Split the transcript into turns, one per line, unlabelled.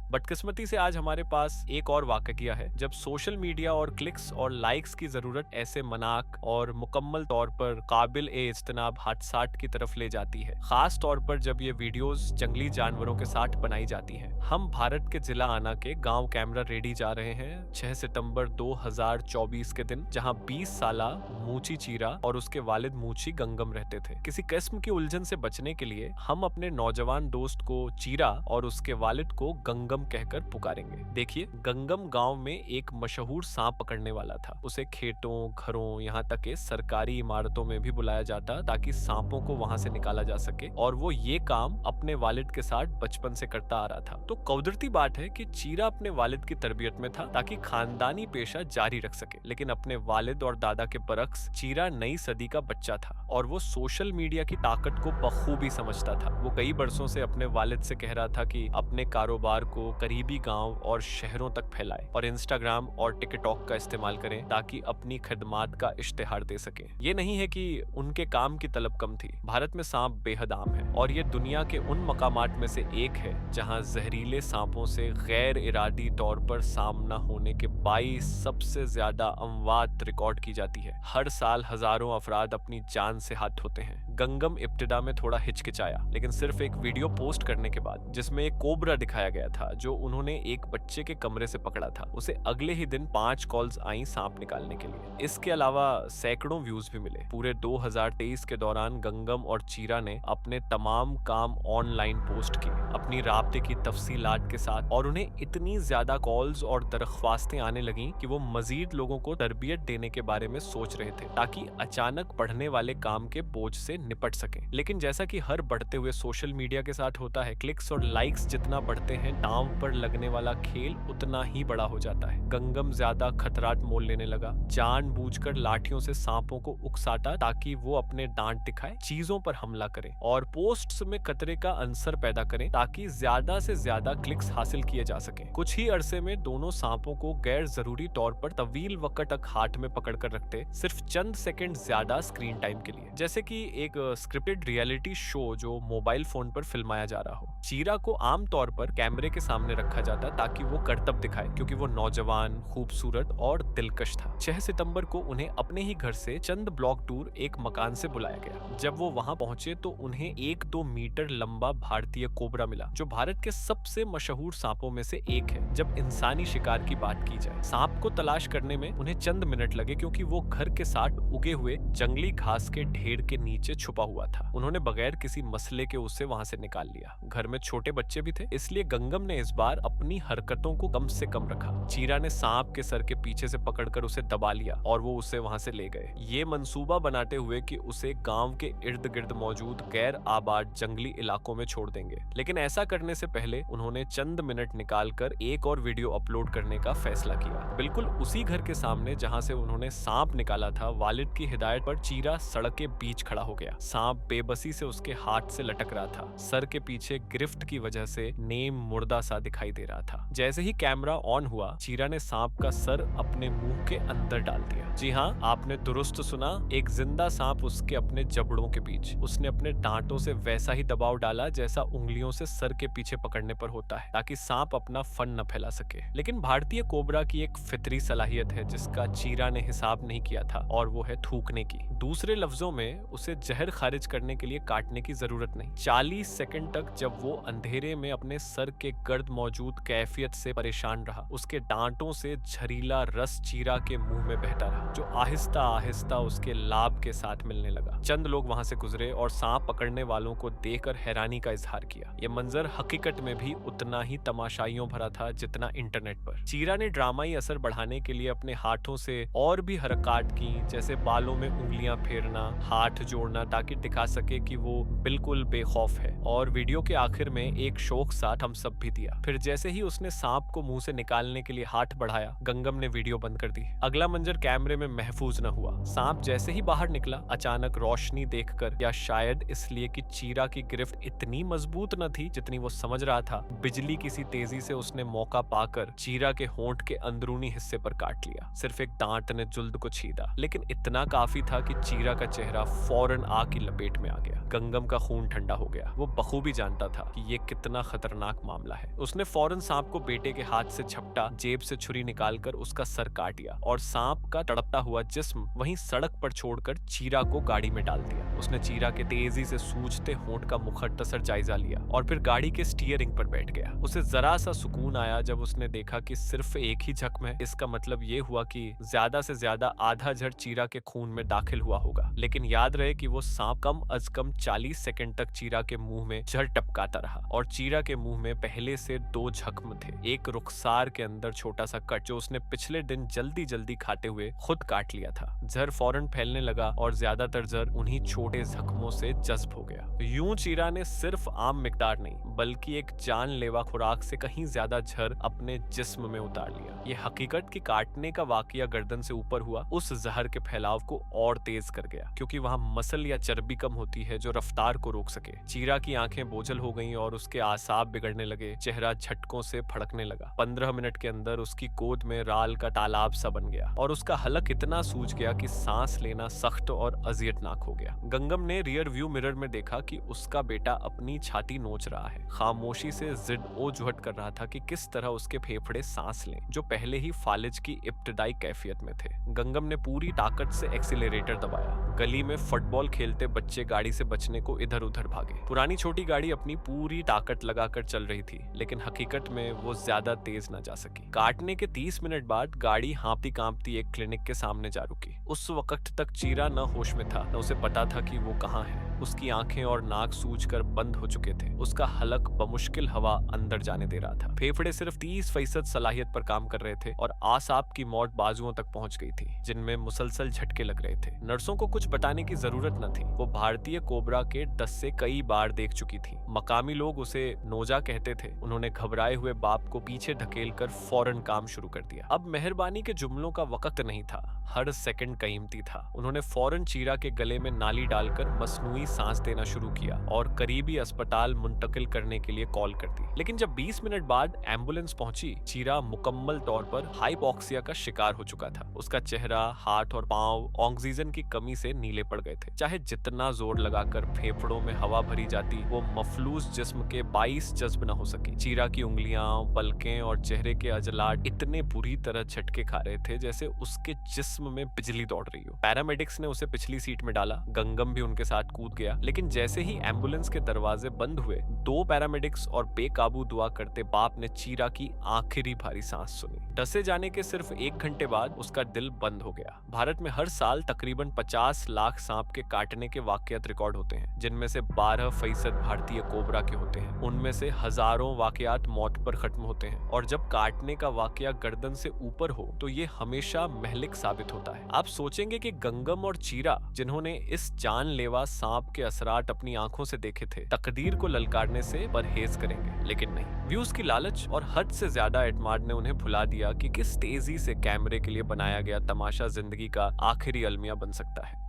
बदकिस्मती से आज हमारे पास एक और वाकया है जब सोशल मीडिया और क्लिक्स और लाइक्स की जरूरत ऐसे मनाक और मुकम्मल तौर पर काबिल ए इज्तनाब हादसात की तरफ ले जाती है, खास तौर पर जब ये वीडियोस जंगली जानवरों के साथ बनाई जाती हैं। हम भारत के जिला आना के गांव कैमरा रेडी जा रहे हैं 6 सितंबर 2024 के दिन, जहां 20 साला मूची चीरा और उसके वालिद मूची गंगम रहते थे। किसी किस्म की उलझन से बचने के लिए हम अपने नौजवान दोस्त को चीरा और उसके वालिद को गंगम कहकर पुकारेंगे। देखिए, गंगम गांव में एक मशहूर सांप पकड़ने वाला था। उसे खेतों, घरों, यहाँ तक के सरकारी इमारतों में भी बुलाया जाता ताकि सांपों को वहां से निकाला जा सके, और वो ये काम अपने वालिद के साथ बचपन से करता आ रहा था। तो कुदरती बात है कि चीरा अपने वालिद की तरबियत में था ताकि खानदानी पेशा जारी रख सके, लेकिन अपने वालिद और दादा के बरक्स चीरा नई सदी का बच्चा था और वो सोशल मीडिया की ताकत को बखूबी समझता था। वो कई बरसों से अपने वालिद से कह रहा था कि अपने कारोबार को करीबी गांव और शहरों तक फैलाए और इंस्टाग्राम और टिकटॉक का इस्तेमाल करें ताकि अपनी खिदमात का इश्तिहार दे सके। ये नहीं है कि उनके काम की तलब कम थी। भारत में सांप बेहद आम है और ये दुनिया के उन मकामात में से एक है जहां जहरीले सांपों से गैर इरादी तौर पर सामना होने के 22 सबसे ज्यादा अमवात रिकॉर्ड की जाती है। हर साल हजारों अफराद अपनी जान से हाथ धोते हैं। गंगम इब्तिदा में थोड़ा हिचकिचाया, लेकिन सिर्फ एक वीडियो पोस्ट करने के बाद जिसमें एक कोबरा दिखाया गया था जो उन्होंने एक बच्चे के कमरे से पकड़ा था, उसे अगले ही दिन 5 कॉल्स आई सांप निकालने के लिए। इसके अलावा सैकड़ों व्यूज भी मिले। पूरे 2023 के दौरान गंगम और चीरा ने अपने तमाम काम ऑनलाइन पोस्ट किए, अपनी राब्ते की तफसीलात के साथ, और उन्हें इतनी ज्यादा कॉल्स और दरख्वास्तें आने लगी कि वो मजीद लोगों को तरबियत देने के बारे में सोच रहे थे ताकि अचानक बढ़ने वाले काम के बोझ से निपट सकें। लेकिन जैसा कि हर बढ़ते हुए सोशल मीडिया के साथ होता है, क्लिक्स और लाइक्स जितना बढ़ते हैं, दांव पर लगने वाला खेल उतना ही बड़ा हो जाता है। गंगम ज्यादा खतरात मोल लेने लगा, जानबूझकर लाठियों से सांपों को उकसाता ताकि वो अपने दांत दिखाए, चीजों पर हमला करें और पोस्ट्स में खतरे का अंसर पैदा करें ताकि ज्यादा से ज्यादा क्लिक्स हासिल किए जा सकें। कुछ ही अरसे में दोनों सांपों को गैर जरूरी तौर पर तवील वक्त तक हाथ में पकड़कर रखते, सिर्फ चंद सेकंड ज्यादा स्क्रीन टाइम के लिए, जैसे कि एक स्क्रिप्टेड रियलिटी शो जो मोबाइल फोन पर फिल्माया जा रहा हो। चीरा को आमतौर पर कैमरे के सामने रखा जाता ताकि वो करतब दिखाए, क्योंकि वो नौजवान, खूबसूरत और दिलकश था। 6 सितंबर को उन्हें अपने ही घर से चंद ब्लॉक दूर एक मकान से बुलाया गया। जब वो वहां पहुंचे तो उन्हें 1-2 मीटर लंबा भारतीय कोबरा मिला, जो भारत के सबसे मशहूर सांपों में से एक है जब इंसानी शिकार की बात की जाए। सांप को तलाश करने में उन्हें चंद मिनट लगे क्योंकि वो घर के साथ उगे हुए जंगली घास के ढेर के नीचे छुपा हुआ था। उन्होंने बगैर किसी मसले के उसे वहां से निकाल लिया। घर में छोटे बच्चे भी थे, इसलिए गंगम ने इस बार अपनी हरकतों को कम से कम रखा। चीरा ने सांप के सर के पीछे से पकड़कर उसे दबा लिया और वो उसे वहां से ले गए, ये मंसूबा बनाते हुए कि उसे गांव के इर्द गिर्द मौजूद गैर आबाद जंगली इलाकों में छोड़ देंगे। लेकिन ऐसा करने से पहले उन्होंने चंद मिनट निकालकर एक और वीडियो अपलोड करने का फैसला किया, बिल्कुल उसी घर के सामने जहां से उन्होंने सांप निकाला था। वालिद की हिदायत पर चीरा सड़क के बीच खड़ा हो गया। सांप बेबसी से उसके हाथ से लटक रहा था, सर के पीछे गिरफ्त की वजह से नेम मुर्दा सा दिखाई दे रहा था। जैसे ही कैमरा ऑन हुआ, चीरा ने सांप का सर अपने मुंह के अंदर डाल दिया। जी हाँ, आपने दुरुस्त सुना, एक जिंदा सांप उसके अपने जबड़ों के बीच। उसने अपने दांतों से वैसा ही दबाव डाला जैसा उंगलियों से सर के पीछे पकड़ने पर होता है, ताकि सांप अपना फन न फैला सके। लेकिन भारतीय कोबरा की एक फितरी सलाहियत है जिसका चीरा ने हिसाब नहीं किया था, और वो है थूकने की। दूसरे लफ्जों में, उसे जहर खारिज करने के लिए काटने की जरूरत नहीं। 40 सेकंड तक जब वो अंधेरे में अपने सर के गर्द मौजूद कैफियत से परेशान रहा, उसके दांतों से झरीला रस चीरा के मुंह में बहता रहा, जो आहिस्ता आहिस्ता उसके लाभ के साथ मिलने लगा। चंद लोग वहां से गुजरे और सांप पकड़ने वालों को देखकर हैरानी का इजहार किया। यह मंजर हकीकत में भी उतना ही तमाशाइयों भरा था जितना इंटरनेट पर। चीरा ने ड्रामाई असर बढ़ाने के लिए अपने हाथों से और भी हरकत की, जैसे बालों में उंगलियां फेरना, हाथ जोड़ना, ताकि दिखा सके कि वो बिल्कुल बेखौफ है। और वीडियो के आखिर में एक शौक सा थम्स अप भी दिया। फिर जैसे ही उसने सांप को मुंह से निकालने के लिए हाथ बढ़ाया, गंगम ने वीडियो बंद कर दी। अगला मंजर कैमरे में महफूज न हुआ। सांप जैसे ही बाहर निकला, अचानक रोशनी देखकर, या शायद इसलिए कि चीरा की गिरफ्त इतनी मजबूत न थी जितनी वो समझ रहा था, बिजली की सी तेजी से उसने मौका पाकर चीरा के होंठ के अंदरूनी हिस्से पर काट लिया। सिर्फ एक दांत ने जुल्द को छीदा, लेकिन इतना काफी था कि चीरा का चेहरा फौरन आग की लपेट में आ गया। गंगम का खून ठंडा हो गया। वो बखूबी जानता था कि ये कितना खतरनाक मामला है। उसने फौरन सांप को बेटे के हाथ से झपटा, जेब से छुरी निकालकर उसका सर काट दिया और सांप का तड़पता हुआ जिस्म वहीं सड़क पर छोड़कर चीरा को गाड़ी में डाल दिया। उसने चीरा के तेजी से सूजते होंठ का मुखट्टसर जायजा लिया और फिर गाड़ी के स्टीयरिंग पर बैठ गया। उसे जरा सा सुकून आया जब उसने देखा कि सिर्फ एक ही जख्म है। इसका मतलब ये हुआ कि ज्यादा से ज्यादा आधा जड़ चीरा के खून में दाखिल हुआ होगा। लेकिन याद रहे कि वो सांप कम अज कम 40 सेकंड तक चीरा के मुंह में जहर टपकाता रहा और चीरा के मुंह में पहले से 2 जख्म थे। एक रुखसार के अंदर छोटा सा कट जो उसने पिछले दिन जल्दी जल्दी खाते हुए खुद काट लिया था। जहर फौरन फैलने लगा और ज्यादातर जहर उन्हीं छोटे जख्मों से जज्ब हो गया। यूं चीरा ने सिर्फ आम मिकदार नहीं बल्कि एक जानलेवा खुराक से कहीं ज्यादा जहर अपने जिस्म में उतार लिया। ये हकीकत कि काटने का वाकया गर्दन से ऊपर हुआ उस जहर के फैलाव को और तेज कर गया, क्योंकि वहां मसल या चर्बी कम होती है जो रफ्तार को रोक सके। चीरा की आंखें बोझल हो गईं और उसके आसाब बिगड़ने लगे। चेहरा झटकों से फड़कने लगा। 15 मिनट के अंदर उसकी गोद में राल का तालाब सा बन गया और उसका हलक इतना सूज गया कि सांस लेना सख्त और अजियतनाक हो गया। गंगम ने रियर व्यू मिरर में देखा कि उसका बेटा अपनी छाती नोच रहा है। खामोशी से जिद ओ जुहद कर रहा था कि किस तरह उसके फेफड़े सांस लें, जो पहले ही फालिज की इब्तदाई कैफियत में थे। गंगम ने पूरी ताकत से एक्सीलरेटर दबाया। गली में फुटबॉल खेलते बच्चे गाड़ी से बचने को इधर उधर भागे। पुरानी छोटी गाड़ी अपनी पूरी ताकत लगाकर चल रही थी, लेकिन हकीकत में वो ज्यादा तेज न जा सकी। काटने के 30 मिनट बाद गाड़ी हाँपती कांपती एक क्लिनिक के सामने जा रुकी। उस वक्त तक चीरा न होश में था, न उसे पता था कि वो कहाँ है। उसकी आंखें और नाक सूजकर बंद हो चुके थे। उसका हलक बमुश्किल हवा अंदर जाने दे रहा था। फेफड़े सिर्फ 30% सलाहियत पर काम कर रहे थे और आसाब की मौत बाजुओं तक पहुंच गई थी, जिनमें मुसलसल झटके लग रहे थे। नर्सों को कुछ बताने की जरूरत न थी। वो भारतीय कोबरा के डस्से कई बार देख चुकी थी। मकामी लोग उसे नोजा कहते थे। उन्होंने घबराए हुए बाप को पीछे ढकेलकर फौरन काम शुरू कर दिया। अब मेहरबानी के जुमलों का वक्त नहीं था, हर सेकंड कीमती था। उन्होंने फौरन चीरा के गले में नाली डालकर मसनूई सांस देना शुरू किया और करीबी अस्पताल मुंतकिल करने के लिए कॉल कर दी। लेकिन जब 20 मिनट बाद एम्बुलेंस पहुंची, चीरा मुकम्मल तौर पर हाइपोक्सिया का शिकार हो चुका था। उसका चेहरा, हाथ और पांव ऑक्सीजन की कमी से नीले पड़ गए थे। चाहे जितना जोर लगाकर फेफड़ों में हवा भरी जाती, वो मफलूस जिस्म के 22 जज्ब न हो सकी। चीरा की उंगलियां, पलकें और चेहरे के अजलाट इतने बुरी तरह झटके खा रहे थे जैसे उसके जिस्म में बिजली दौड़ रही हो। पैरामेडिक्स ने उसे पिछली सीट में डाला। गंगम भी उनके साथ कूद गया। लेकिन जैसे ही एम्बुलेंस के दरवाजे बंद हुए, 2 पैरामेडिक्स और बेकाबू दुआ करते बाप ने चीरा की आखिरी भारी सांस सुनी। डसे जाने के सिर्फ 1 घंटे बाद उसका दिल बंद हो गया। भारत में हर साल तकरीबन 50 लाख सांप के काटने के वाकयात रिकॉर्ड होते हैं, जिनमें से 12% भारतीय कोबरा के होते हैं। उनमें से हजारों वाकयात मौत पर खत्म होते हैं और जब काटने का वाकया गर्दन से ऊपर हो तो ये हमेशा महलिक साबित होता है। आप सोचेंगे कि गंगम और चीरा, जिन्होंने इस जानलेवा सांप के असरात अपनी आंखों से देखे थे, तकदीर को ललकारने से परहेज करेंगे, लेकिन नहीं। व्यूज की लालच और हद से ज्यादा एतमाद ने उन्हें भुला दिया कि किस तेजी से कैमरे के लिए बनाया गया तमाशा जिंदगी का आखिरी अलमिया बन सकता है।